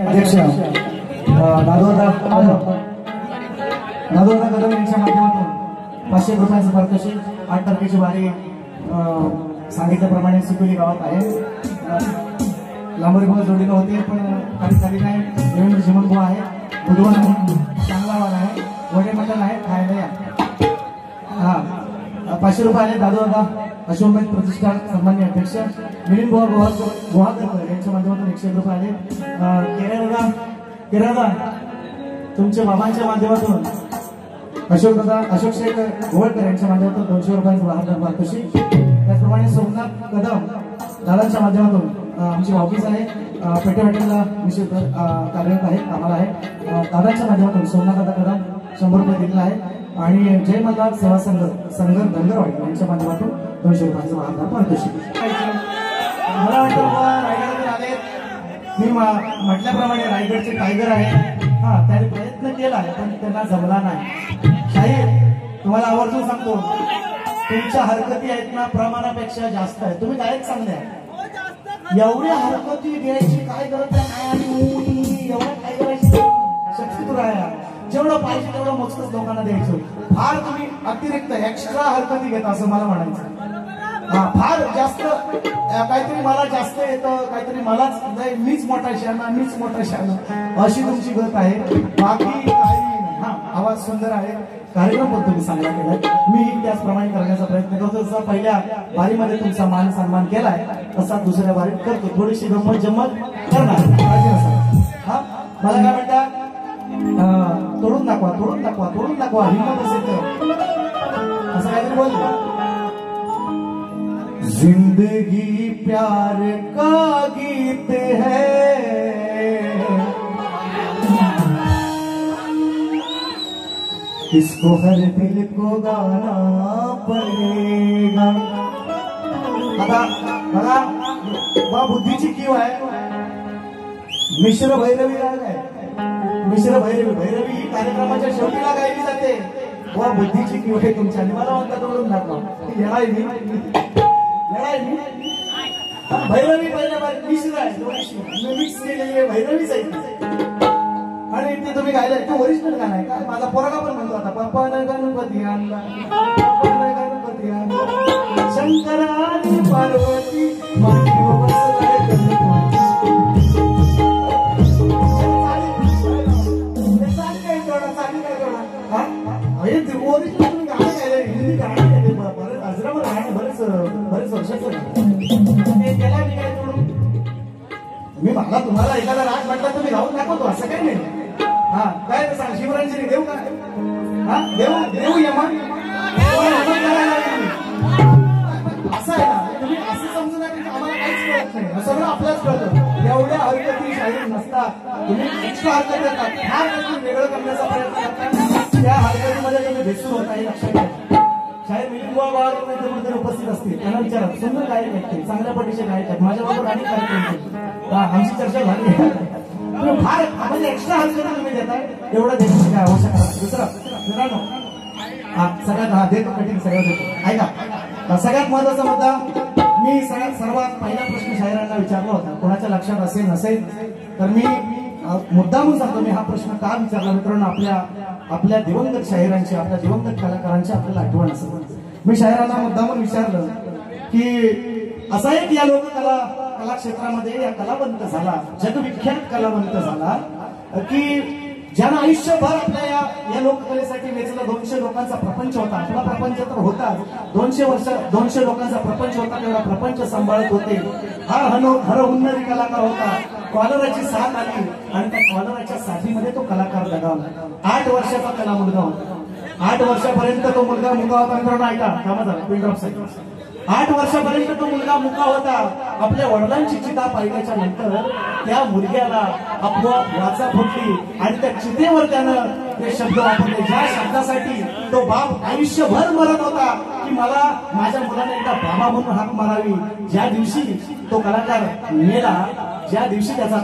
अध्यक्ष दादोदा कदम यांच्या माध्यमातून 500 रुपयांचं पारितोषिक 8 तारखेची वारी सांगितल्याप्रमाणे सुकुली गावात आहे. लांबोरी भाऊ जोडीला होते पण काही झाली नाही. देवेंद्र जिमनभाऊ आहे, बुधवार आहे, चांगलावान आहे, वडे मटण आहे, खायला या. हा 500 रुपये आले. दादोदा अशोकमेध प्रतिष्ठान सन्मान्य अध्यक्ष मिलिंद गोहाकर यांच्या माध्यमातून 101 रुपये आले. केरळदा तुमच्या बाबांच्या माध्यमातून अशोक शेख गोवळकर यांच्या माध्यमातून 200 रुपयांचं वाहन पारितोषिक. त्याचप्रमाणे सोमनाथ कदम दादांच्या माध्यमातून आमची ऑफिस आहे पेटे हॉटेलला निश्चित कार्यरत आहे, कामाला आहे. दादांच्या माध्यमातून सोमनाथ दादा कदम 100 रुपये दिलेला आहे. आणि जय मल्हार सेवा संघ धनगरवाडी यांच्या माध्यमातून 200 रुपयांचं वाहन पारितोषिक. मला वाटतं रायगडवर आले. मी म्हटल्याप्रमाणे रायगडचे टायगर आहे. हा त्याने प्रयत्न केला पण त्यांना जमला नाही. शाहीर तुम्हाला आवर्जून सांगतो, तुमच्या हरकती आहेत ना प्रमाणापेक्षा जास्त आहे. तुम्ही गायक चांगले आहे, एवढ्या हरकती द्यायची काय गरज आहे आणि एवढं काय करायची शक्ती तुला आहे. जेवढं पाहिजे तेवढं मोजकच लोकांना द्यायचं. फार तुम्ही अतिरिक्त एक्स्ट्रा हरकती घेता असं मला म्हणायचं. हा फार जास्त काहीतरी मला जास्त येतं, काहीतरी मलाच मीच मोठा शाना मीच मोठा शाना अशी तुमची गत आहे. बाकी काही नाही. हा आवाज सुंदर आहे, कार्यक्रम पण तुम्ही चांगला केलाय. मी त्याचप्रमाणे करण्याचा प्रयत्न करतो. जसा पहिल्या वारीमध्ये तुमचा मान सन्मान केलाय तसा दुसऱ्या वारीत करतो. थोडीशी गंमत जम्मत करणार. हा मला काय म्हणतात, तोडून दाखवा तोडून दाखवा तोडून दाखवा हिंमत असेल तर असं काहीतरी बोलतो. जिंदगी प्यार का गीत है, इसको हर दिल को गाना पड़ेगा. आता बघा बुद्धीची कीव आहे. मिश्र भैरवी राग आहे. मिश्र भैरवी ही कार्यक्रमाच्या शेवटीला गायली जाते. वा बुद्धीची कीव आहे तुमच्या. मला म्हणतात तोडून दाखवा. भैरवी पहिल्या मिश्र आहे, मिक्स केलेली आहे भैरवीच आहे. आणि ते तुम्ही गायला ते ओरिजिनल गाणं आहे का. माझा पोरगा पण म्हणतो आता पप्पाने गणपती आणला, पप्पाने गणपती आणला, शंकराने पार्वती मांडीवर बसलाय गणपती. ओरिजिनल तुम्ही गाणं गायलंय, हिंदी गाणं गायलंय, बरं अजरामर गाणं बरेच वर्षाचं ते त्याला मी काय तोडून. मी मला तुम्हाला एखादा राग म्हटला तुम्ही गाऊन दाखवतो असं काही नाही. हा काय सांग शिवरांजली देऊ का. हा देऊ यमा असं आहे ना. तुम्ही असं समजू नका आम्हाला काहीच कळत नाही, सगळं आपल्याच कळतं. एवढ्या हरकती शाहीर नसतात. तुम्ही एक्स्ट्रा हरकत देतात, फार काहीतरी वेगळं करण्याचा प्रयत्न करतात. त्या हरकतीमध्ये तुम्ही भेसून होता हे लक्षात घ्या. शाहीर मिलिंद कुठेतरी उपस्थित असतील त्यांना विचारा. सुंदर गायक आहेत, चांगल्या पटीचे गायक आहेत. माझ्याबरोबर अनेक कार्यक्रम आमची चर्चा झाली. फार म्हणजे एक्स्ट्रा हरकत तुम्ही देताय, एवढं देण्याची काय आवश्यकता नाही. दुसरं सगळ्यात देतो कठीण सगळं देतो. ऐका सगळ्यात महत्वाचा मुद्दा मी सर्वात पहिला प्रश्न शाहिरांना विचारला होता. कोणाच्या लक्षात असेल नसेल तर मी मुद्दामून सांगतो. मी हा प्रश्न का विचारला मित्रांनो, आपल्या दिवंगत शाहिरांची आपल्या दिवंगत कलाकारांची आपल्याला आठवण असेल. मी शाहिरांना मुद्दामून विचारलं की असा एक या लोककला क्षेत्रामध्ये या कलावंत झाला, जगविख्यात कलावंत झाला की ज्यानं आयुष्यभर आपल्या या लोककलेसाठी वेचलं. 200 लोकांचा प्रपंच होता. आपला प्रपंच तर होता, 200 लोकांचा प्रपंच होता. तेवढा प्रपंच सांभाळत होते. हरहुन्नरी कलाकार होता. कॉलराची साथ आली आणि त्या कॉलराच्या साथीमध्ये तो कलाकार दगावला. 8 वर्षाचा कला मुलगा होता. 8 वर्षापर्यंत तो मुलगा मुका होता. मित्रांनो ऐका, कामा झाला पिन ड्रॉप साईड. 8 वर्षापर्यंत तो मुलगा मुका होता. आपल्या वडिलांची चिता पाहिल्याच्या नंतर त्या मुलग्याला आपोआप वाचा फुटली आणि त्या चितेवर त्यानं ते शब्द वापरले ज्या शब्दासाठी तो बाप आयुष्यभर मरत होता की मला माझ्या मुलाने एकदा बाबा म्हणून हाक मारावी. ज्या दिवशी तो कलाकार मेला, ज्या दिवशी त्याचा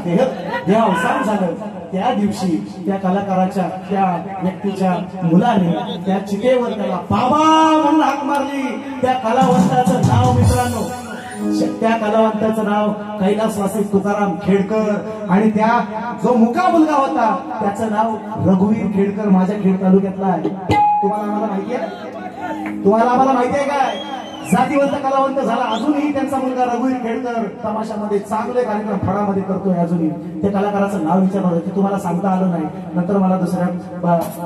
देहावसान झालं, त्या दिवशी त्या कलाकाराच्या त्या व्यक्तीच्या मुलाने त्या चितेवर त्याला बाबा म्हणून हाक मारली. त्या कलावंताचं नाव मित्रांनो त्या कलावंताचं नाव कैलासवासी तुकाराम खेडकर आणि त्या जो मुका मुलगा होता त्याचं नाव रघुवीर खेडकर माझ्या खेड तालुक्यातला आहे. तुम्हाला आम्हाला माहिती आहे? तुम्हाला आम्हाला माहिती आहे काय? जातीवंत कलावंत झाला. अजूनही त्यांचा मुलगा रघुवीर खेडकर तमाशामध्ये चांगले कार्यक्रम फडामध्ये करतोय. अजूनही त्या कलाकाराचं नाव विचारलं होतं ते तुम्हाला सांगता आलं नाही. नंतर मला दुसऱ्या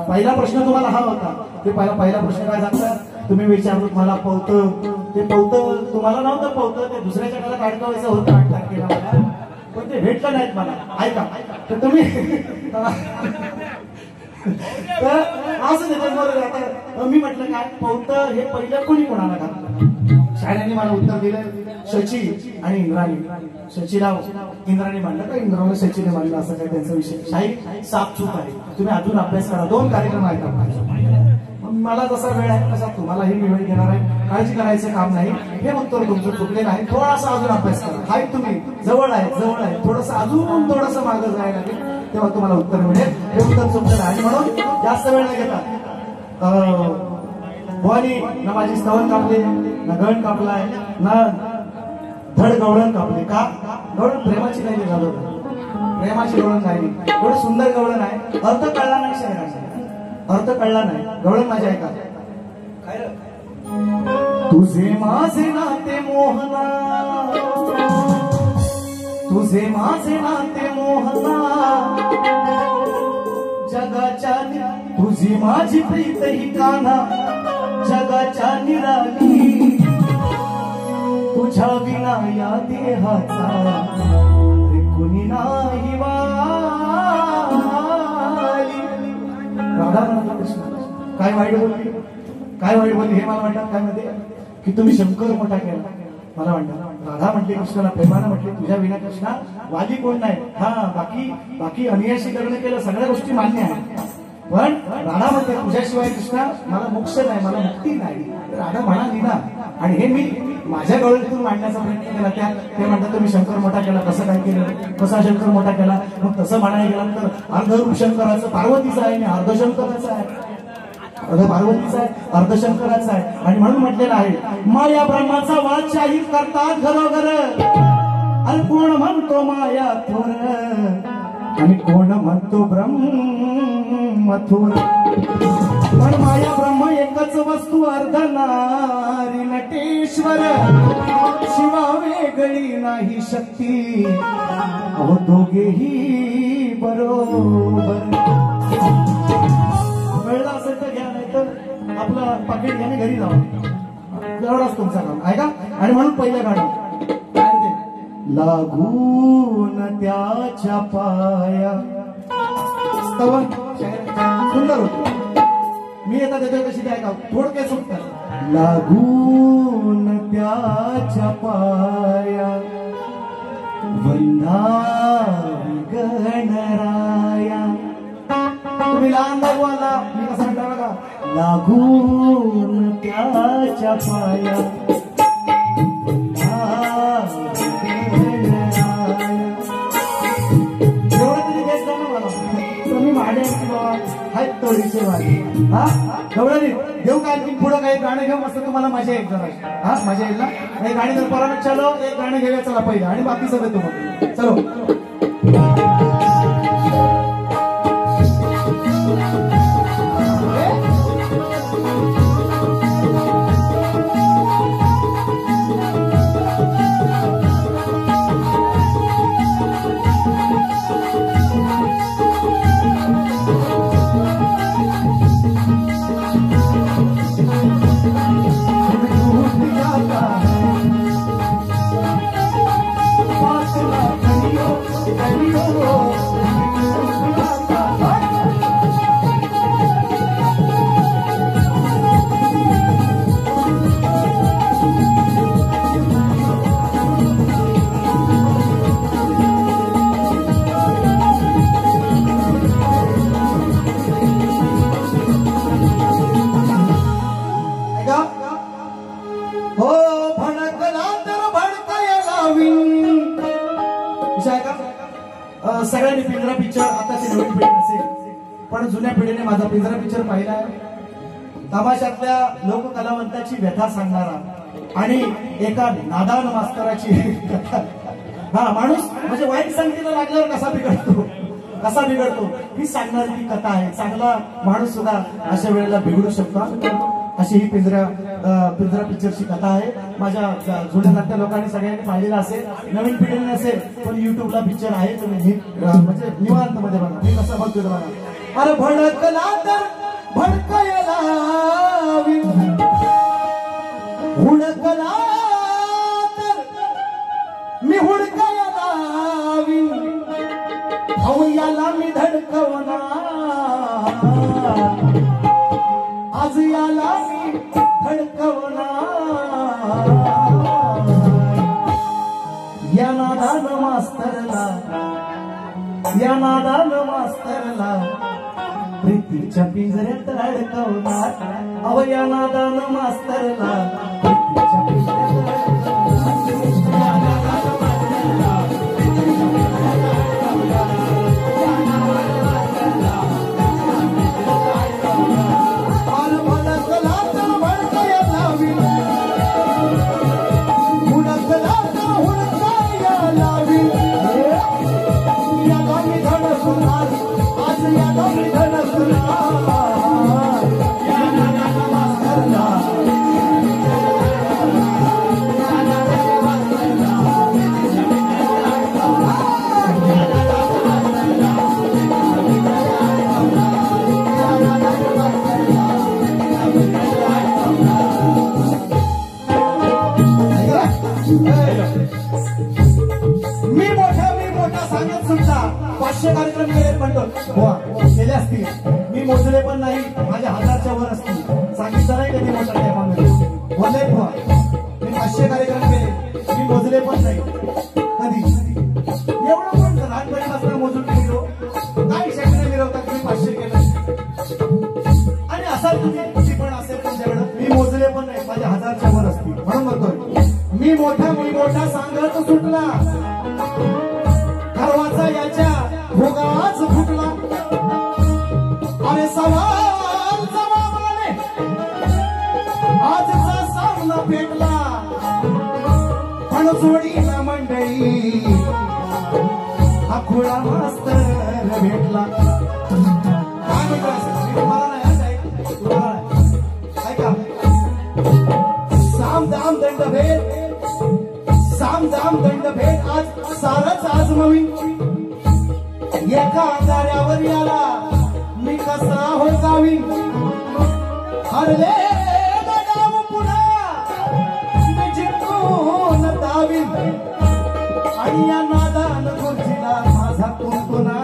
पहिला प्रश्न तुम्हाला हा होता. ते पहिला प्रश्न काय सांगतात तुम्ही विचारलं मला पवतं ते पवतं तुम्हाला नव्हतं पवतं ते दुसऱ्याच्या काळात अडकवायचं होतं 8 तारखेला मला पण ते भेटलं नाहीत मला. ऐका तर तुम्ही तर असं आता मी म्हटलं काय पवतं हे पहिलं कोणी कोणाला घातलं. शाळेने मला उत्तर दिलं शची आणि इंद्राणी. शचीला इंद्राने मांडलं का इंद्राने शचीने मांडलं असं काय त्यांचा विषय. शाही सापचूक आहे. तुम्ही अजून अभ्यास करा. 2 कार्यक्रम आहेत. मला जसा वेळ आहे तसा तुम्हालाही मी वेळ घेणार आहे. काळजी करायचं काम नाही. हे उत्तर तुमचं चुकलेलं आहे. थोडासा अजून अभ्यास करा. हाय तुम्ही जवळ आहे थोडंसं अजून थोडंसं मागं जायला लागेल तेव्हा तुम्हाला उत्तर मिळेल. हे उत्तर चुकलेलं आहे म्हणून जास्त वेळ नाही घेता. भवानी ना माझी स्तवन कापले ना गण कापलाय ना धड गवळण कापले. का गवळण प्रेमाची नाही झालं प्रेमाची गवळण नाही. एवढं सुंदर गवळण आहे. अर्थ कळला नाही शहराचा अर्थ कळला नाही. गवळण माझ्या ऐका तुझे माझे नाते मोहना तुझे माझे नाते मोहना जगाच्या तुझी माझी प्रीत ही कान्हा जगाच्या निराली तुझ्या विना या देहाचा कुणी नाही वाली. राधा म्हणा कृष्ण काय वाईट बोलली हे मला म्हणतात काय मध्ये की तुम्ही शंकर मोठा केला. मला म्हणतात राधा म्हटली कृष्णाला प्रेमानं म्हटली तुझ्या विना कृष्णा वाली कोण नाही. हा बाकी अनियाशी लग्न केलं सगळ्या गोष्टी मान्य आहेत पण राधा म्हणते तुझ्याशिवाय कृष्णा मला मोक्ष नाही मला मुक्ती नाही. राधा म्हणाली ना आणि हे मी माझ्या गवळीतून मांडण्याचा प्रयत्न केला. ते म्हणतात तुम्ही शंकर मोठा केला. कसं काय केलं कसा शंकर मोठा केला. मग तसं म्हणायला गेलं तर अर्धरूप शंकराचं पार्वतीचं आहे आणि अर्धशंकराचं आहे. अर्ध पार्वतीचा आहे अर्धशंकराचा आहे. आणि म्हणून म्हटलेलं आहे माया ब्रह्माचा वाद शाहीर करतात घरोघर. आणि कोण म्हणतो माया थोर आणि कोण म्हणतो ब्रह्म थोर. पण माया ब्रह्म एकच वस्तू अर्ध नारी नटेश्वर शिवा वेगळी नाही शक्ती अहो दोघेही बरोबर. कळलं असेल तर घ्या नाही तर आपलं पाकिट घ्या घरी जाऊ. एवढाच तुमचा काम ऐका. आणि म्हणून पहिलं गाणं लागून त्याच्या पाया स्तवन सुंदर होत. मी येता देतोय कशी काय का थोडक्यात सुटतात. लागून त्याच्या पाया वंदावी गणराया. तुम्ही लहान लागवाला मी कसं म्हणता बघा लागून त्याच्या पाया घेऊ काय पुढं काही गाणं घेऊ मस्त तुम्हाला मजा येईल जरा. हा मजा येईल ना. काही गाणी जर परत चालो एक गाणं घेऊया चला पहिलं आणि बाकी सगळं तुम्हाला चलो. सगळ्यांनी पिंजरा पिक्चर आताची नवीन पिढी नसेल पण जुन्या पिढीने माझा पिंजरा पिक्चर पाहिला. तमाशातल्या लोककलावंताची व्यथा सांगणारा आणि एका नादान मास्तराची हा माणूस म्हणजे वाईट संगतीला लागल्यावर कसा बिघडतो ही सांगणारी ती कथा आहे. चांगला माणूस सुद्धा अशा वेळेला बिघडू शकतो. अशी ही पिंजरा पिक्चरची कथा आहे. माझ्या जुन्या नाट्य लोकांनी सगळ्यांनी पाहिलेला असेल, नवीन पिढीने असेल, पण युट्यूबला पिक्चर आहे. तुम्ही म्हणजे निवांत मध्ये बघा. मी कसं बघतो बघा. अरे भडकला तर भडकायला हुडकला तर मी हुडकायला अहो याला मी धडकवणार, आज याला मी धडकवणार. या नादान मास्तरला प्रीतीच्या पिंजऱ्यात अडकवणार. अहो या नादान मास्तरला प्रीतीच्या पिंजऱ्यात कार्यक्रम केले म्हणतो केले असतील. मी मोजले पण नाही, माझ्या 1000च्या वर असतील. सांगितलं नाही कधी मोठा टायमामध्ये बोलले बुवा. मी 500 कार्यक्रम केले, मी मोजले पण नाही कधी. एवढं कोण लहानपणीपासून मोजून केलो काय शेकडे मिरवतात. मी 500 केलं आणि असाल तुम्ही पण असेल तुमच्याकडं. मी मोजले पण नाही, माझ्या 1000च्या वर असतील. म्हणून म्हणतोय मी मोठा सांगत सुटला, खरवाचा याच्या भोगाच फुटला. अरे सवाल जवाबाने आजचा सामना पेटला. पण जोडीला मंडळी हा खुळा मास्तर भेटला. काय म्हणतो तुम्हाला नाही ऐका. साम दाम दंड भेट आज सारच आजमावी. एका आधारावर याला मी कसा हो जावी. हरले गाव पुन्हा मी जिंकून दावी. आणि या नादान खुर्चीला माझा कुंकुना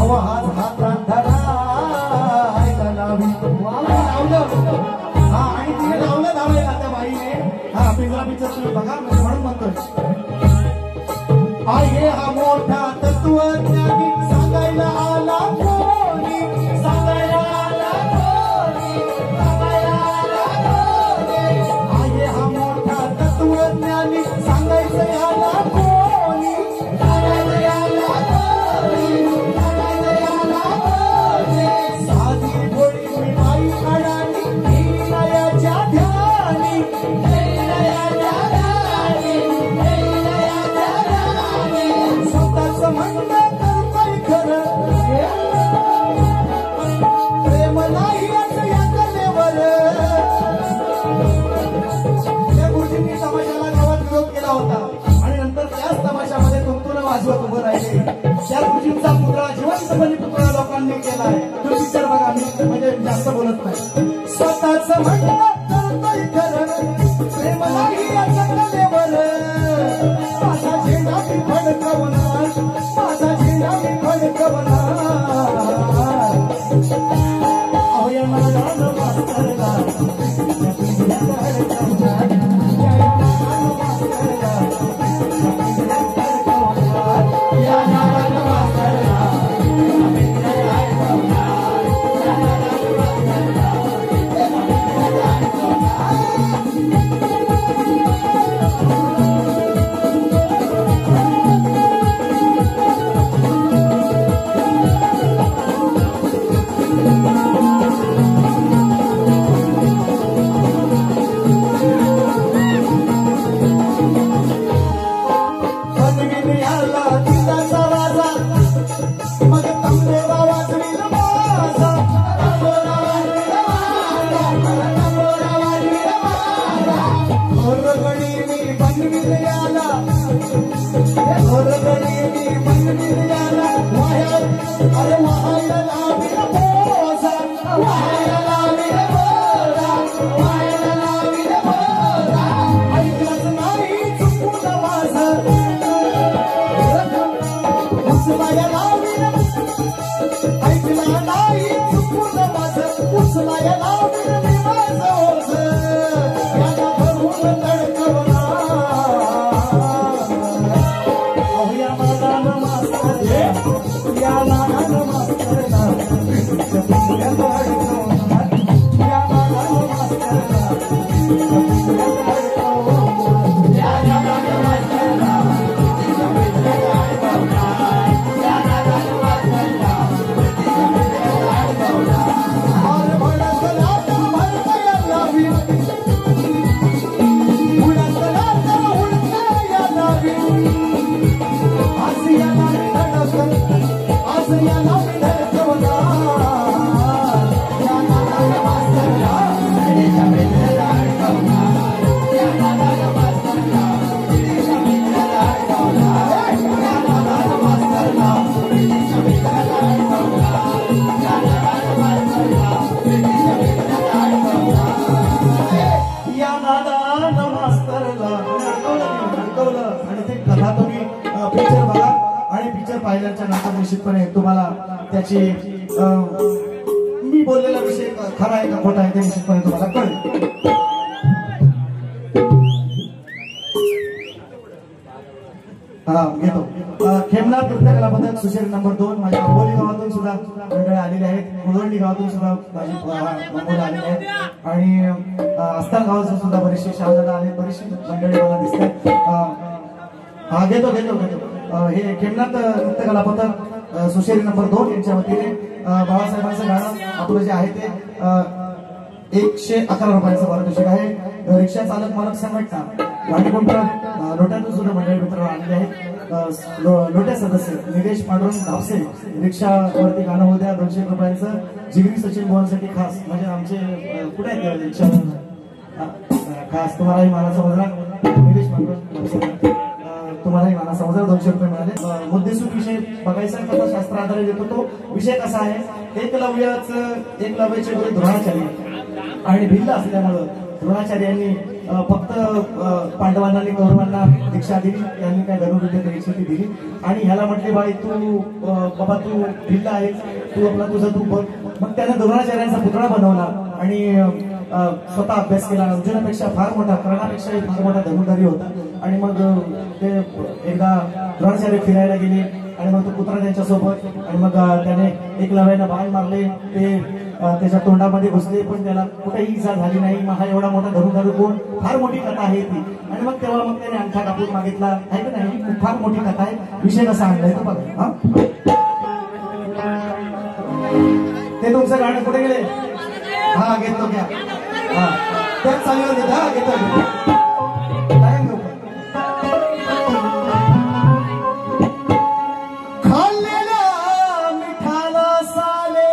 आवाज हातात धरायला लावी. लावलं हा आणि तिने लावलं धावायला त्या बाईने. हा पिंजरा पिक्चर तुम्ही बघा म्हणून म्हणतोय. आहे हा मोठा तत्वज्ञानी सांगायला आला कोणी, सांगायला आला कोणी, सांगायला आला कोणी. आहे हा मोठा तत्वज्ञानी सांगायचं आला कोणी, सांगायला आला कोणी, सांगायला आला कोणी. साधी गोडी मी बाई अडाणी नयाच्या ध्यानी, नयाच्या ध्यानी, स्वतःच म्हणणं करतोय खरं. प्रेम नाही असं या कलेवर. त्या गुरुजींनी तमाशाला गावात विरोध केला होता आणि नंतर त्याच तमाशामध्ये तुमतुन वाजवत उभं राहिले. त्या गुरुजींचा पुतळा जिवंतपणे पुतळा लोकांनी केलाय. तो पिक्चर बघा. मी म्हणजे जास्त बोलत नाही. स्वतःच म्हणणं करतोय खरं, प्रेम नाही असं कलेवर. माझा झेंडा मी फडकवणार, माझा झेंडा मी फडकवणार. अहो या नादान मास्तरला या नादान मास्तरला मग तंबोरा वाजवील माझा, तंबोरा वाजवील माझा, तंबोरा वाजवील माझा. ओरगडी मी बनवील याला, ओरगडी मी बनवील याला. अरे वाहायला लावील बोजा, वाहायला लावील बोजा, वाहायला लावील बोजा. ऐकलंच नाही चुकून माझं, उचलाया लावील, ऐकलं नाही चुकून माझं, उचलाया लावील मी माझं ओझ. याला धरून तडकवला अहुया माझा नमस्कार, या माझा नमस्कार ना, पुण्यात अडकवला, या माझा नमस्कार ना, पुण्यात अडकवला, या माझा नमस्कार ना, पाहिल्याच्या नंतर निश्चितपणे तुम्हाला त्याची मी बोललेला विषय खरा आहे का खोटा आहे ते निश्चितपणे तुम्हाला कळेल. घेतो खेमनाथ नृत्य कला पथक सुशेर नंबर 2 माझ्या अंबोली गावातून सुद्धा मंडळी आलेली आहेत, मुलवंडी गावातून सुद्धा माझी मुलं आलेली आहेत आणि आस्थान गावातून सुद्धा बरेचसे शहादादा आले, बरीचशी मंडळी मला दिसतात. घेतो हे खेमनाथ नृत्य कला पथक सुशेरी नंबर 2 यांच्या वतीने बाळासाहेबांचं गाणं आपलं जे आहे ते 111 रुपयांचं पारितोषिक आहे. रिक्षा चालक मालक संघटना वाणीकुंठ लोट्यातून सुद्धा मंडळी मित्र आलेले आहेत. लोट्या सदस्य निलेश पांडुरंग धापसे रिक्षावरती गाणं होऊ द्या 200 रुपयांचं. जिगरी सचिन बोलसाठी खास म्हणजे आमचे कुठे आहेत रिक्षा खास तुम्हालाही मानाचा मुद्रा निलेश पांडुरंग धापसे तुम्हालाही मला समजा 200 रुपये मिळाले. मुद्देसूद विषय बघायचा कथा शास्त्र आधारित येतो. तो विषय कसा आहे, एकलव्याचे गुरु द्रोणाचार्य आणि भिल्ल असल्यामुळं द्रोणाचार्यांनी फक्त पांडवांना आणि कौरवांना दीक्षा दिली, त्यांनी काय धनुर्विद्या दीक्षा दिली आणि ह्याला म्हटले बाई तू बाबा तू भिल्ल आहेस, तू आपला तुझा तू बघ. मग त्याने द्रोणाचार्यांचा पुतळा बनवला आणि स्वतः अभ्यास केला. अर्जुनापेक्षा फार मोठा, कर्णापेक्षाही फार मोठा धनुर्धारी होता आणि मग ते एकदा द्रोणाचार्य फिरायला गेले आणि मग तो पुत्र त्यांच्यासोबत आणि मग त्याने एकलव्यानं बाण मारले, ते त्याच्या तोंडामध्ये घुसले पण त्याला कुठेही इजा झाली नाही. मग हा एवढा मोठा धनुर्धारी कोण, फार मोठी कथा आहे ती. आणि मग तेव्हा मग त्याने अंगठा कापून मागितला आहे की नाही, फार मोठी कथा आहे. विषय कसा आणलाय तो बघा. ते तुमचं गाणं कुठे गेले? घेतो घ्या. त्याच चालीवर घेता घेतो खाल्लेल्या मिठाला साले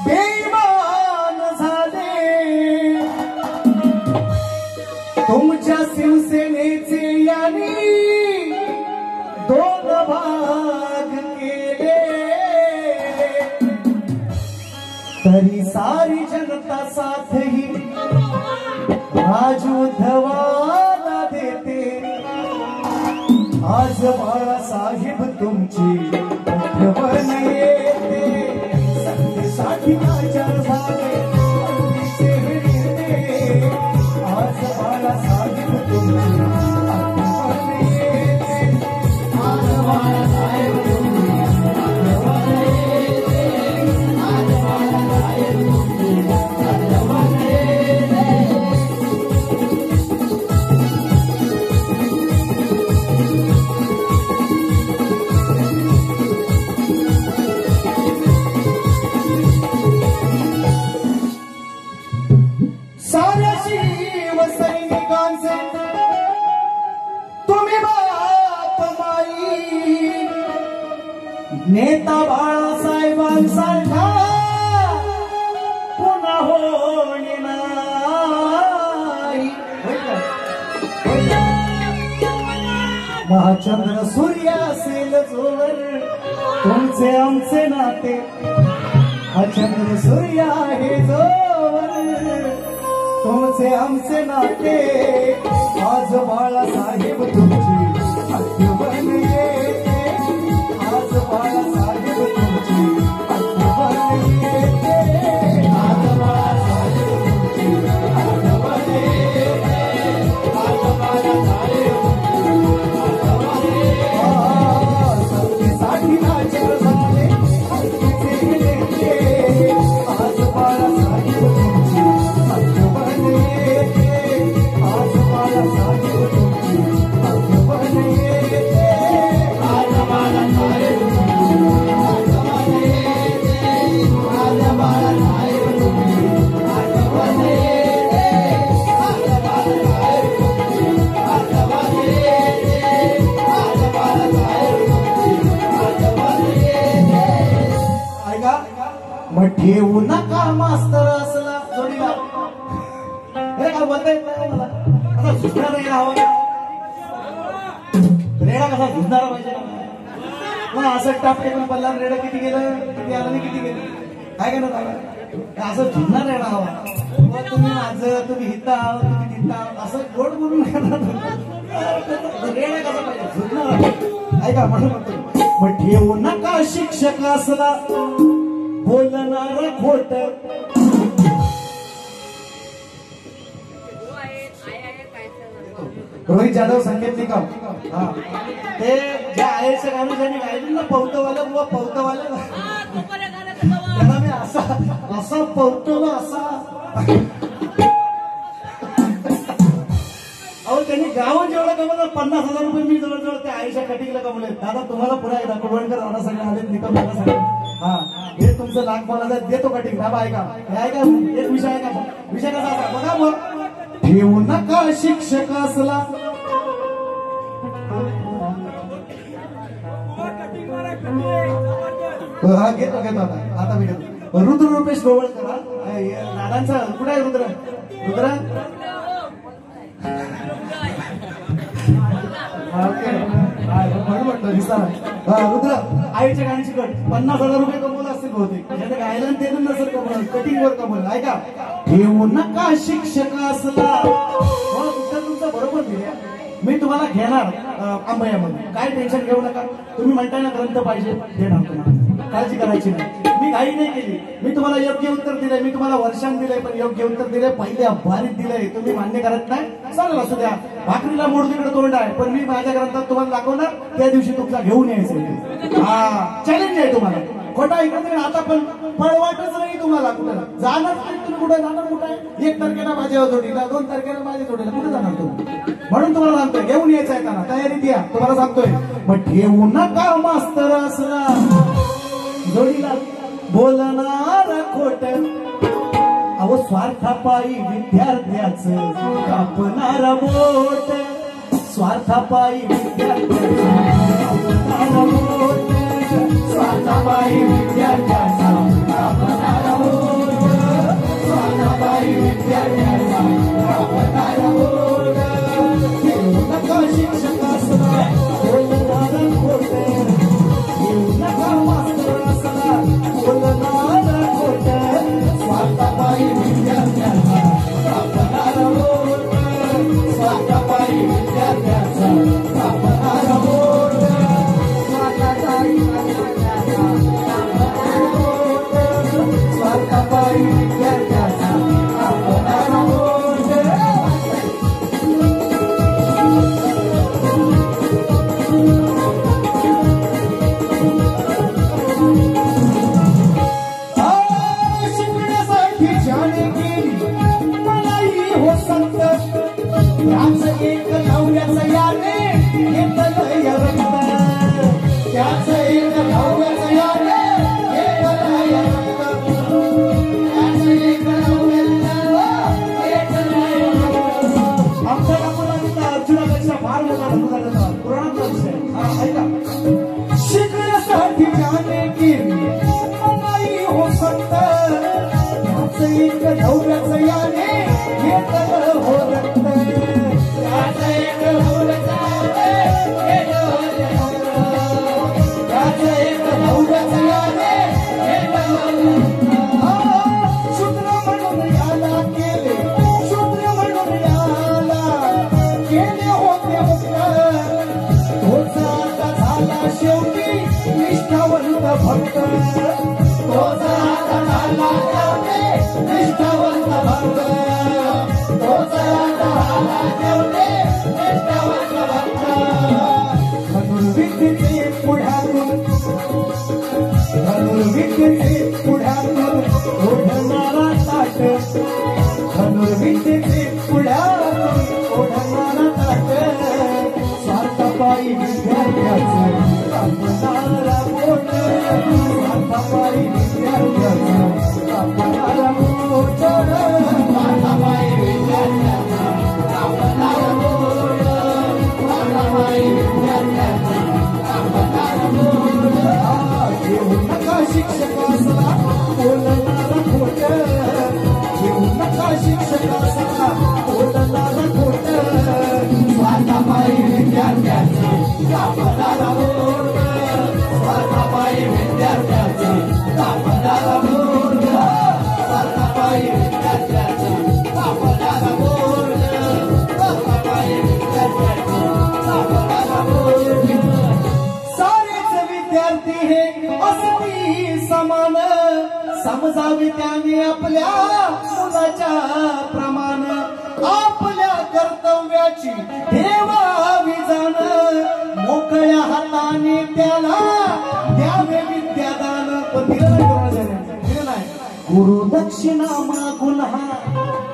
बेईमान झाले, तुमच्या शिवसेनेचे यांनी 2 भाग केले, तरी सारी जनता साथ ही राजू उद्धवाला देते. आज बाळासाहेब तुमची आठवण येते, संधीसाठी आचार झाले आज बाळासाहेब तुमची आठवण येते, आज बाळासाहेब तुमची आठवण येते, आज बाळासाहेब तुमची आठवण येते. नेता बाळासाहेबांसारखा पुन्हा होणे नाही. महाचंद्र सूर्य असेल जोवर तुमचे आमचे नाते. हा चंद्र सूर्य आहे जोवर तुमचे आमचे नाते. आज बाळासाहेब तुमची आठवण येते. आज बाळासाहेब तुमची आठवण येते. आज बाळासाहेब तुमची आठवण येते. आज बाळासाहेब सत्तेसाठी नाचर झाले हत्तीचे नेते. आज बाळासाहेब तुमची आठवण येते. आज बाळासाहेब तुमची आठवण येते. आज बाळासाहेब तुमची आठवण येते. आज बाळासाहेब तुमची आठवण येते. आज बाळासाहेब तुमची आठवण येते. आज बाळासाहेब तुमची आठवण येते. ऐका मग ठेवू नका मास्तर असला जोडीला. अरे काय बोलताय मला असा झुकणार नाही हवा. रेडा कसा झुकणारा पाहिजे मग असं टाप टेकून पडला. रेडा किती गेलं किती आलं नाही किती गेलं काय केलं काय असं झुकणार रेडा हवा. मग तुम्ही माझं तुम्ही हिता तुम्ही तिथं असं गोड बोलून रेडा कसा पाहिजे झुकणार. ऐका म्हणून म्हणतो मग ठेवू नका शिक्षक असला बोलणारा खोट. रोहित जाधव संकेत निकम हा ते ज्या आयच्या गाणं ज्यांनी गायलं ना पौतवालं व पौतवालं त्याला मी असा असा पौतला असा अहो त्यांनी गावं जेवढं कमवलं 50,000 रुपये मी जवळजवळ त्या आईच्या कटिंगला कमवले. दादा तुम्हाला पुन्हा एकदा कुडवणकर दादा सगळे आले निकम दादा सगळे हा हे तुमचं लाख मला देतो कटिंग दाबा. ऐका हे ऐका एक विषय आहे का विषय कसा असा बघा मग ठेवू नका शिक्षक असला हा घेतो घेतो आता मी घेतो. रुद्र रुपेश गोवळकर दादांचा कुठे आहे रुद्र रुद्र रुद्र आईच्या गाण्याची कट 50,000 रुपये कमवलं असतील बहुतेक. ज्याने गायला ते नसेल कमवलं कटिंग वर कमवलं. ऐका ठेवू नका शिक्षक असला उत्तर तुमचं बरोबर दिले. मी तुम्हाला घेणार आंबयामध्ये काय टेन्शन घेऊ नका. तुम्ही म्हणताय ना ग्रंथ पाहिजे देणार तुम्हाला काळजी करायची नाही. मी घाई नाही केली. मी तुम्हाला योग्य उत्तर दिलंय. मी तुम्हाला वर्षांत दिलंय पण योग्य उत्तर दिलंय पहिल्या भारीत दिलंय. तुम्ही मान्य करत नाही चालेल असू द्या. भाकरीला मोड तिकडे तोंड आहे पण मी माझ्या ग्रंथात तुम्हाला दाखवणार त्या दिवशी तुमचा घेऊन यायचं. हा चॅलेंज आहे तुम्हाला. खोटा इकडे आता पण पळवाटच नाही तुम्हाला. कुठे जाणार तुम्ही कुठे जाणार कुठे 1 तारखेला माझ्या जोडीला 2 तारखेला माझ्या जोडीला कुठे जाणार तुम्ही. म्हणून तुम्हाला सांगतोय घेऊन यायचं आहे त्यांना तयारी द्या. तुम्हाला सांगतोय मग ठेवू नका मास्तर असला जोडीला बोलणार खोट. अहो स्वार्थापायी विद्यार्थ्याचं कापणार बोट. स्वार्थापायी विद्यार्थ्याचं कापणार बोट. स्वार्थापायी विद्यार्थ्याचा कापणार बोट. स्वार्थापायी विद्यार्थ्याचा कापणार बोट. ठेवू नका शिक्षक असला बोलणार खोट. ठेवू नका मास्तर असला बोलणार खोट. स्वार्थापायी विद्यार्थ्याचा कापणार बोट. स्वार्थापायी विद्यार्थ्याचा कापणार बोट. स्वार्थापायी विद्यार्थ्याचा कापणार बोट. स्वार्थापायी विद्यार्थ्याचा कापणार बोट. त्याच एक नवऱ्याचं याने घेतलं रक्त. त्याच एक नवऱ्याचं याने घेतलं रक्त. त्याच एक नवऱ्याचं घेतलं रक्त. आमच्या मुलांचा अर्जुनापेक्षा फार मोठा पुराणाचा विषय. ऐका शिकण्यासाठी शेवटी निष्ठावंत भक्त तोच राजा झाला शेवटी निष्ठावंत भक्त तोच राजा झाला शेवटी निष्ठावंत भक्त धनुर्विद्येचे पुढ्यातून ओढणारा ताट धनुर्विद्येचे पुढ्यातून ओढणारा ताट स्वार्थापायी विद्यार्थ्याचं कापणारा बोट स्वार्थापायी विद्यार्थ्याचं कापणारा बोट स्वार्थापायी विद्यार्थ्याचं कापणारा बोट स्वार्थापायी विद्यार्थ्याचं कापणारा बोट घेऊ नका शिक्षकासला बोलणारा खोट घेऊ नका शिक्षकासला बोलणारा खोट स्वार्थापायी विद्यार्थ्याचे कापणारा बोट स्वार्थापायी विद्यार्थ्याचे कापणारा बोट स्वार्थापायी विद्यार्थ्याचे कापणारा बोट स्वार्थापायी विद्यार्थ्याचे कापणारा बोट सारेच विद्यार्थी हे असती समान समजावे त्याने आपल्या मुलाच्या प्रमाण आपल्या कर्तव्याची ठेवावी जाण मोकळ्या हाताने त्याला द्यावे विद्यादान पण दिलं नाही गुरु दक्षिणा मागून हा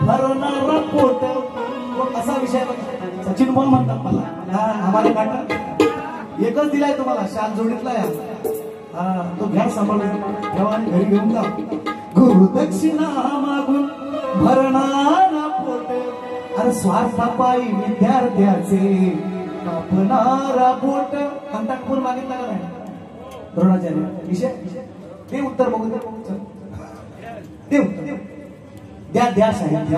भरणारा पोट असा विषय सचिन बोल म्हणतात मला आम्हाला काटा एकच दिलाय तुम्हाला शाल जोडीतला तो घ्या सांभाळून ठेवा आणि घरी घेऊन जा गुरु दक्षिणा मागून भरणारा पोट अरे स्वार्थापायी विद्यार्थ्याचे कापणारा बोट कंटाकपूर मागितला का नाही द्रोणाचार्य विषय ते उत्तर बघू दे ते उत्तर द्या साहेब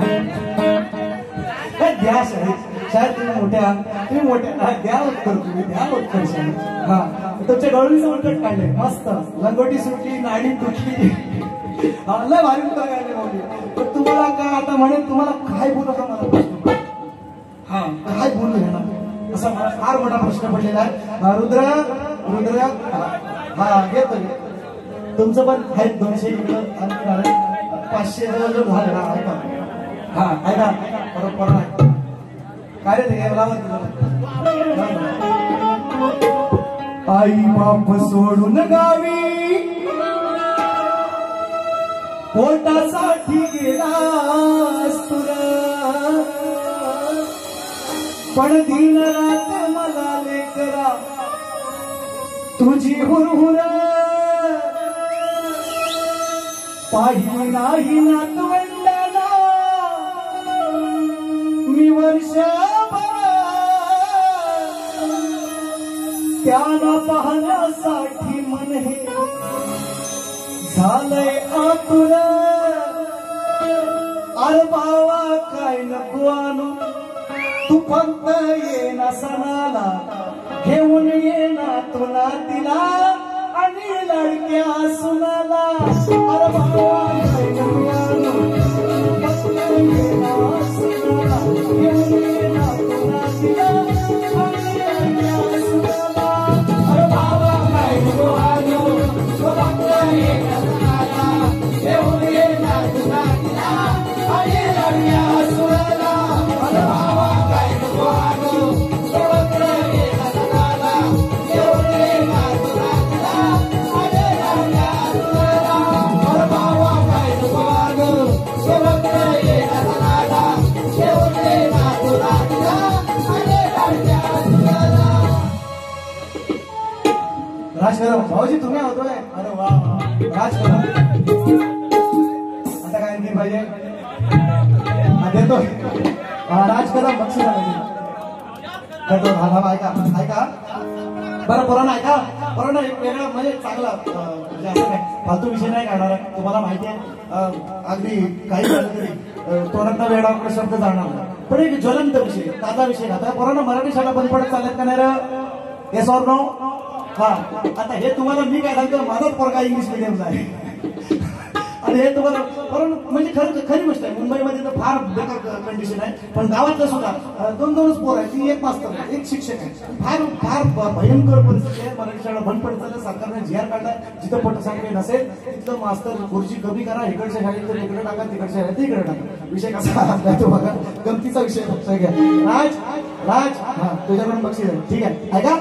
द्या साहेब शाळेत तुम्ही मोठ्या द्या उत्तर साहेब हा तुमच्या गळवीचं उलट काढलंय मस्त लंगोटी सुटली नाडी तुटली लय भारी उत्तर काढले बोलले पण तुम्हाला काय आता म्हणेल तुम्हाला काय बोलू का मला प्रश्न हा काय बोलू घेणार असा मला फार मोठा प्रश्न पडलेला आहे रुद्र हा घेतो तुमचं पण आहेत 200 इकडं 500 जवळ झालं हा ऐका बरोबर नाही काय रे आई बाप सोडून गावी पोटासाठी गेलास तुला पण दिन रात मला लेकरा तुझी हुरहुर पाहिली नाही नातवंडाला मी वर्षभर त्याला पाहण्यासाठी मन हे झालंय आतुर अरे बावा काय नको आणू तू फक्त ये ना सणाला घेऊन ये ना तुला तिला आणि लडक्या सुनाला अरे बावा काय नको आणू फक्त ये ना सणाला घेऊन ये ना तुला तिला आणि लडक्या सुनाला अरे बावा काय नको आणू फक्त ये ना सणाला घेऊन ये ना तुला तिला आणि लडक्या सुनाला अरे बावा काय नको आणू फक्त ये ना सणाला घेऊन ये ना तुला तिला आणि लडक्या सुनाला अरे बावा काय नको आणू फक्त ये ना सणाला घेऊन ये ना तुला तिला आणि लडक्या सुनाला राजकरम भाऊजी तुम्ही होतोय अरे वा राजकरम आता काय आणखी पाहिजे देतो राजकरम बक्षीस देतो ऐका बरं पोरांना ऐका पोरांना एक वेगळा म्हणजे चांगला म्हणजे असं काय फालतू विषय नाही काढणार आहे तुम्हाला माहिती आहे अगदी काही झालं तरी तोरणातला वेगळा शब्द जाणार नाही पण एक ज्वलंत विषय ताजा विषय घातला पोरांना मराठी शाळा बंद पडत चालत का नाही रे येस ऑर नो हा आता हे तुम्हाला मी काय सांगतो माझाच पोरगा इंग्लिश मिडियमचा आहे आणि हे तुम्हाला म्हणजे खरी गोष्ट आहे. मुंबईमध्ये तर फार बेकार कंडिशन आहे, पण गावातलं सुद्धा दोनच पोर आहे, ती एक मास्तर एक शिक्षक आहे. फार भयंकर परिस्थिती आहे. मराठी शाळा बंद पडत सरकारने जी आर काढलाय, जिथं पटसंख्या नसेल तिथं मास्तर खुर्ची कमी करा, इकडच्या शाळेत तर इकडे टाका, तिकडच्या शाळेत तिकडे टाका. विषय कसा असला तो बघा, गमतीचा विषय फक्त घ्या. राज हा तुझ्याकडून बक्षीस आहे, ठीक आहे. ऐका,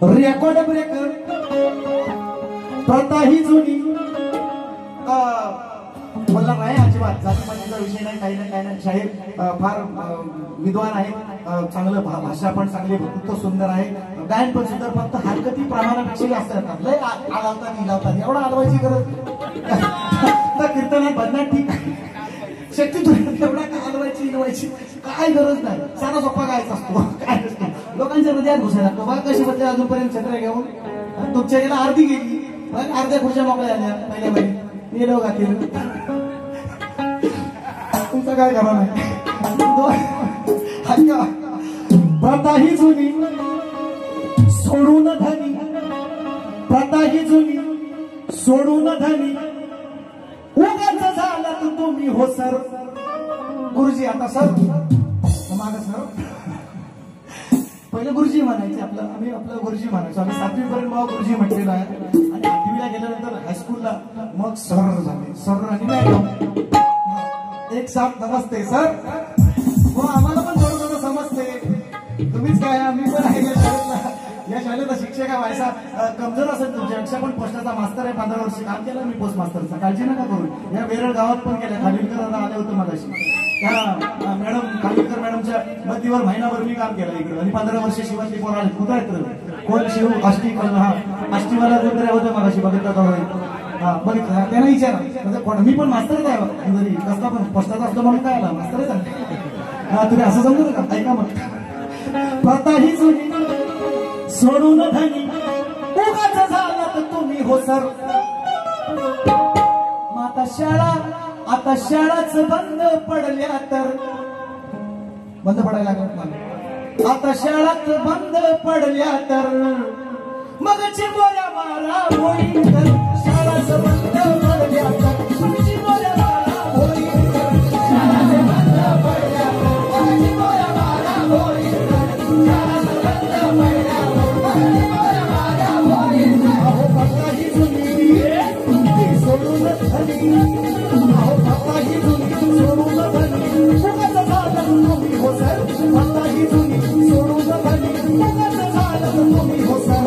रेकॉर्ड ब्रेकर प्रथा ही जुनी बोलला नाही अजिबात. जातीपातीचा विषय नाही, काही नाही. शाहीर फार विद्वान आहे, चांगलं भाषा पण चांगली, वक्तृत्व सुंदर आहे, गायन पण सुंदर. फक्त हरकती प्रमाणापेक्षा जास्त येतात. लय आलावतात एवढा आलवायची गरज कीर्तनात बदनात ठीक आहे, शक्ती तेवढा आलवायची इलवायची काय गरज नाही. सारा सोपा गायचा असतो, काय नसतो. लोकांच्या हृदयात घुसायला लागतो. बघा कशी बदले अजूनपर्यंत छत्र घेऊन तुमच्या गेला अर्धी गेली, अर्ध्या खुर्च्या मोकळ्या झाल्या पहिल्या महिने गेलो का केलं. तुमचं काय करा नाही. प्रथा ही जुनी सोडून धनी, प्रथा ही जुनी सोडून धनी, उगाच झाला तर तुम्ही हो सर. गुरुजी आता सर माग सर, पहिलं गुरुजी म्हणायचे. आम्ही आपलं गुरुजी म्हणायचो. आम्ही 7वी पर्यंत मला गुरुजी म्हटलेलं आहे, आणि 8वीला गेल्यानंतर हायस्कूलला मग सर झाले. सर आणि मॅडम एक साथ नमस्ते सर. हो आम्हाला पण थोडं समजते. तुम्हीच काय, आम्ही पण आहे या शाळेचा शिक्षक आहे. व्हायचा कमजोर असेल तुमच्यापेक्षा, पण पोस्टाचा मास्तर आहे. 15 वर्ष काम केलं मी पोस्ट मास्टरचा. काळजी नका करू. या वेरळ गावात पण केल्या. खालीलकर दादा आले होते मगाशी. त्या मॅडम खालीलकर मॅडमच्या मतीवर महिनाभर मी काम केलं इकडे, आणि 15 वर्ष शिवाजी पोर आले. कुठं आहेत कोण शिव आष्टी, हा आष्टीवाला कोणतरी होतं मगाशी बघितलं. हा बघितलं त्यांना विचारा, म्हणजे मी पण मास्तरच आहे जरी कसला, पण पोस्टाचा असतो म्हणून काय आला मास्तरच आहे. हा तुम्ही असं समजू नका. ऐका मग, प्रथा ही जुनी सोडून धनी, उगाच झाला तर तुम्ही हो सर. आता शाळाच बंद पडल्या तर, बंद पडायला लागलं. आता शाळाच बंद पडल्या तर मग चिमोऱ्या मारा होईल तर. शाळाच बंद पडल्या तर चिमोऱ्या मारा होईल तर. शाळाच बंद पडल्या तर चिमोऱ्या मारा होईल तर. शाळाच बंद पडल्या तर चिमोऱ्या मारा होईल तर. अहो प्रथा ही जुनी सोडून धनी, अहो प्रथा ही जुनी सोडून धनी, उगाच झालं तुम्ही हो सर. प्रथा ही जुनी सोडून धनी, उगाच झालं तुम्ही हो सर.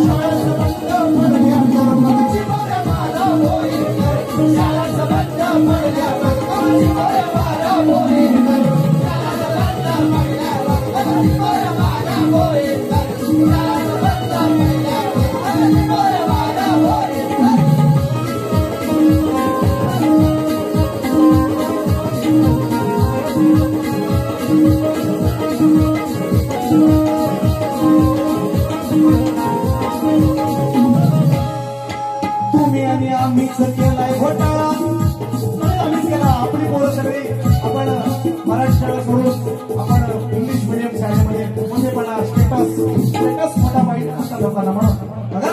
शाळाच बंद पडल्या तर मग चिमोऱ्या मारा होईल तर. शाळाच बंद पडल्या तर चिमोऱ्या मारा होईल तर. शाळाच बंद पडल्या तर चिमोऱ्या मारा होईल तर. शाळाच बंद पडल्या तर चिमोऱ्या मारा होईल तर. तुम्ही आणि आम्हीच केलाय घोटाळा, आम्हीच केला. आपली पोरं सगळी आपण मराठी शाळा सोडून आपण इंग्लिश मिडियम शाळेमध्ये मोठेपणा स्टेटस मोठा पाहिजे अशा लोकांना म्हणून बघा.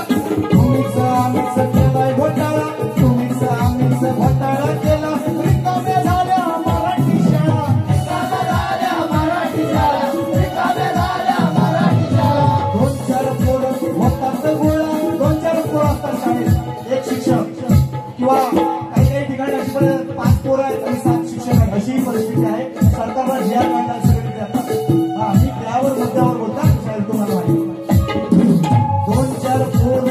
तुम्हीच आम्हीच केलाय घोटाळा, तुम्हीच आम्हीच घोटाळा केला. रिकाम्या झाल्या मराठी शाळा, रिकाम्या झाल्या मराठी शाळा, रिकाम्या झाल्या मराठी शाळा. 2-4 पोरं होतात गोळा, 2-4 पोरं असतात शाळेत. एक शिक्षक किंवा काही ठिकाणी अशी पण 5 पोरं आहेत आणि 7 शिक्षक आहेत, अशी परिस्थिती आहे. सरकारला जी आर काढतात सगळे विद्यार्थी. हा मी त्यावर मुद्द्यावर बोलतात शाळेत तुम्हाला माहिती. 2-4 पोरं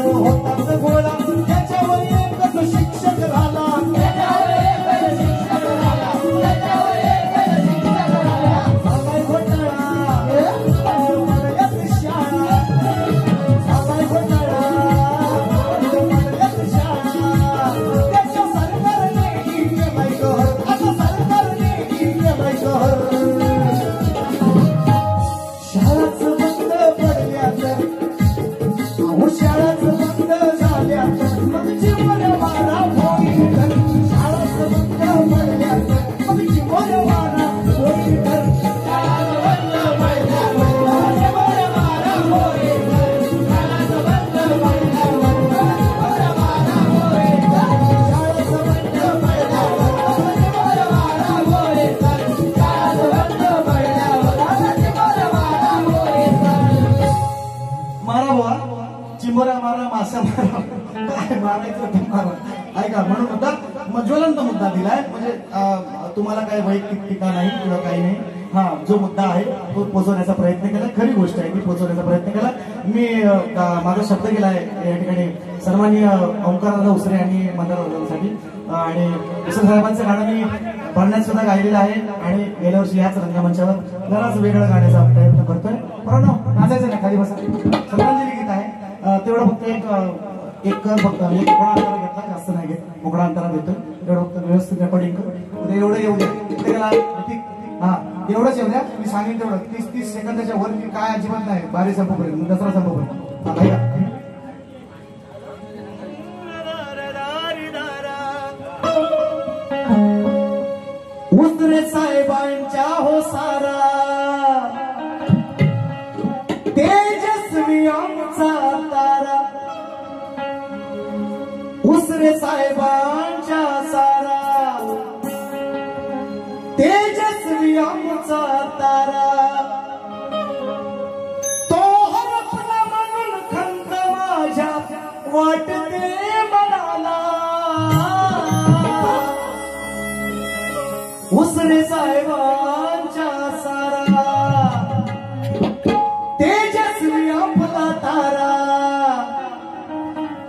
बुवा, चिंबोऱ्या मारा, मासा मारा, काय मारायचं ते मारा. ऐका, म्हणून मुद्दा ज्वलंत मुद्दा दिलाय. म्हणजे तुम्हाला काय वैयक्तिक टीका नाही किंवा काही नाही. हा, जो मुद्दा आहे तो पोहोचवण्याचा प्रयत्न केला. खरी गोष्ट आहे की पोहोचवण्याचा प्रयत्न केला. मी माझा शब्द केला आहे या ठिकाणी सन्माननीय ओंकारदादा उसरे आणि मंदारदादांसाठी. आणि उसरे साहेबांचं गाणं मी भरण्यात सुद्धा गायलेलं आहे. आणि गेल्या वर्षी याच रंगमंचावर जराच वेगळं गाण्याचा प्रयत्न करतोय. परंतु नाचायचं नाही, खाली बसा. श्रद्धांजली गीत आहे. तेवढं फक्त एक फक्त मोकळा अंतरा घेतला, जास्त नाही घेत, मोकळा अंतरा घेतोय. तेवढं फक्त व्यवस्थित रेकॉर्डिंग कर. एवढं येऊ द्या. हा, एवढंच येऊ द्या. मी सांगेन तेवढं 30 सेकंदाच्या वर काय अजिबात नाही. बारी संपूपर्यंत, दसरा संपूपर्यंत. उसरे साहेबांच्या हो सारा तेजस्वी आमचा तारा. उसरे साहेबांच्या सारा तेजस्वी आमचा तारा. तो हरपला म्हणून खंत माझ्या वाटते मनाला. उसरे साहेबांच्या सारा तेजस्वी आपला तारा.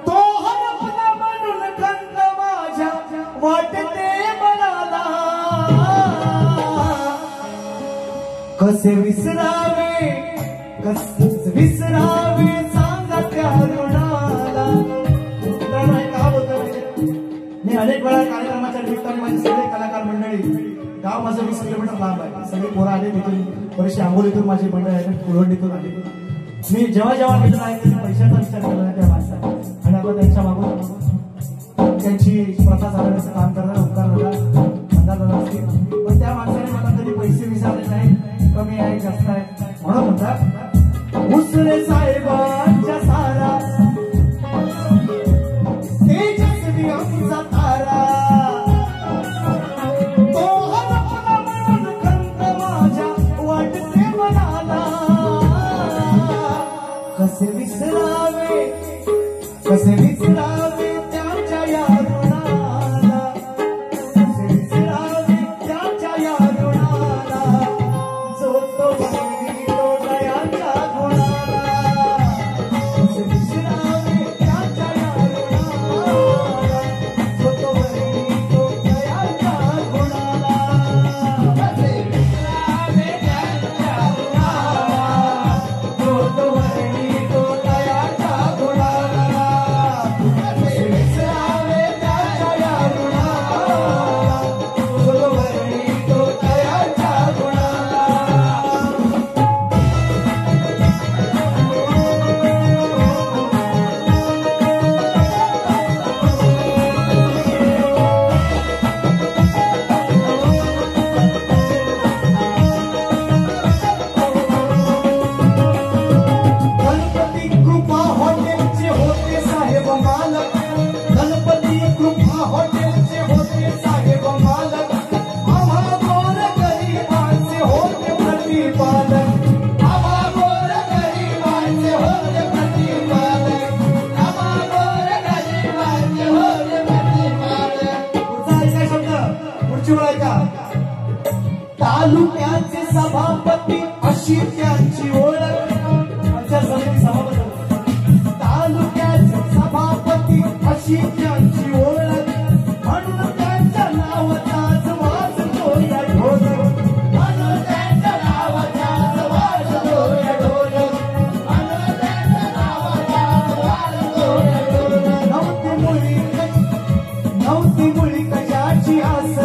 तो हरपला म्हणून खंत माझ्या वाटते मनाला. कसे विसरावे, कसे विसरावे सांगा त्या ऋणाला. का बोलतो मी अनेक वेळा कार्यक्रमाच्या निमित्ताने माझे सगळे कलाकार मंडळी, गाव माझं 20 किलोमीटर लांब आहे. सगळे पोरं आले तिथून, बरेचसे आंबोलीतून माझी मंडळी आहेत, कुळवंडीतून आली. मी जेव्हा मित्र आहे पैशाचा विचार केला त्या माणसाला. आणि आता त्यांच्या मागून त्यांची प्रथा चालवण्याचं काम करणारा ओंकारदादा, मंदारदादा असतील. पण त्या माणसाने मला कधी पैसे विचारले नाही, कमी आहे जास्त आहे. म्हणून म्हणतात उसरे साहेबांच्या सारा तेजस्वी आमचा तारा. तो हरपला म्हणून खंत माझ्या वाटते मनाला. कसे विसरावे, कसे विसरावे त्याच्या या ऋणाला. कसे विसरावे त्याच्या या ऋणाला. जो तो तो दयाच्या गुणाला. कसे विसरावे त्याच्या या ऋणाला. जो तो दयाच्या गुणाला. कसे विसरावे त्याच्या गुणाला. जो तो दयाच्या गुणाला. कसे विसरावे त्याच्या या ऋणाला. जो तो दयाच्या गुणाला. गणपती कृपा हॉटेलचे होते साहेब मालक. गणपती कृपा हॉटेलचे होते साहेब मालक. आम्हा गोर गरिबांचे होते प्रतिपालक. आम्हा गोर गरिबांचे होते प्रतिपालक. आम्हा गोर गरिबांचे होते प्रतिपालक. पुढचा ऐका शब्द, पुढची वेळ ऐका. तालुक्याचे सभापती अशी त्यांची ओळख. पंचायत समिती सभापती, तालुक्याचे सभापती अशी त्यांची ओळख. म्हणून त्यांच्या नावाचाच वाजतो या ढोलक. म्हणून त्यांच्या नावाचाच वाजतो या ढोलक. म्हणून त्यांच्या नावाचाच वाजतो या ढोलक. नव्हती मुळी कशाची आस.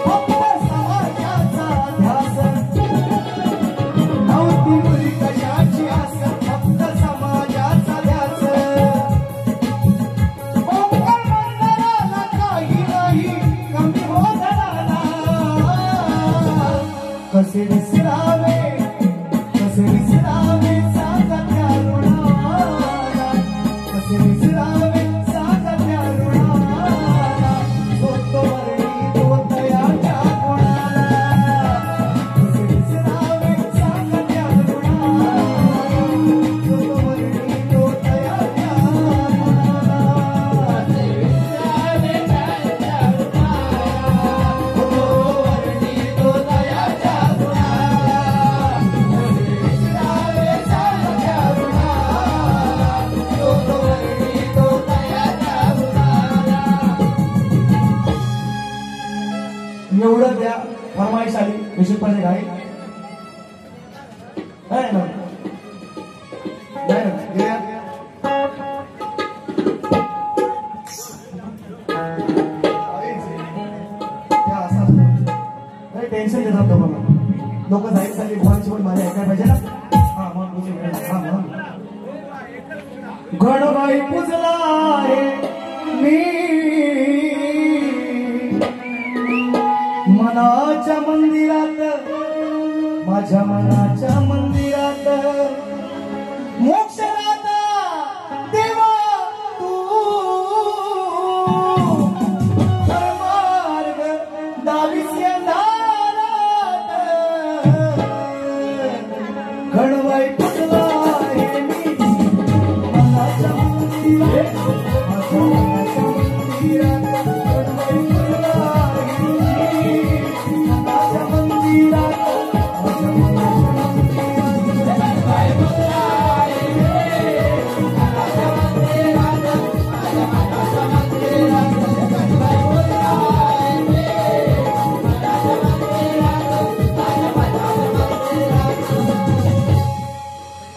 फक्त समाजाचा ध्यास. टेन्शन देतात लोक जायसाठी भुवांची पण माझ्या ऐकायला पाहिजे ना. हा मग गणबाई पुजला आहे मी मनाच्या मंदिरात, माझ्या मनाच्या मंदिरात मोक्षदाता देवा तू मार्ग दाविस अंधारात गणबाई पुजला आहे मी मनाच्या मंदिरात, माझ्या मनाच्या मंदिरात गणबाई पुजला आहे मी मनाच्या मंदिरात, माझ्या मनाच्या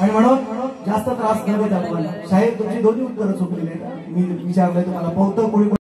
आणि म्हणून जास्त त्रास घेऊ नका. शाळेत तुमची दोन्ही उत्तरं चुकलेली आहेत. मी विचारलंय तुम्हाला बहुतेक कोणी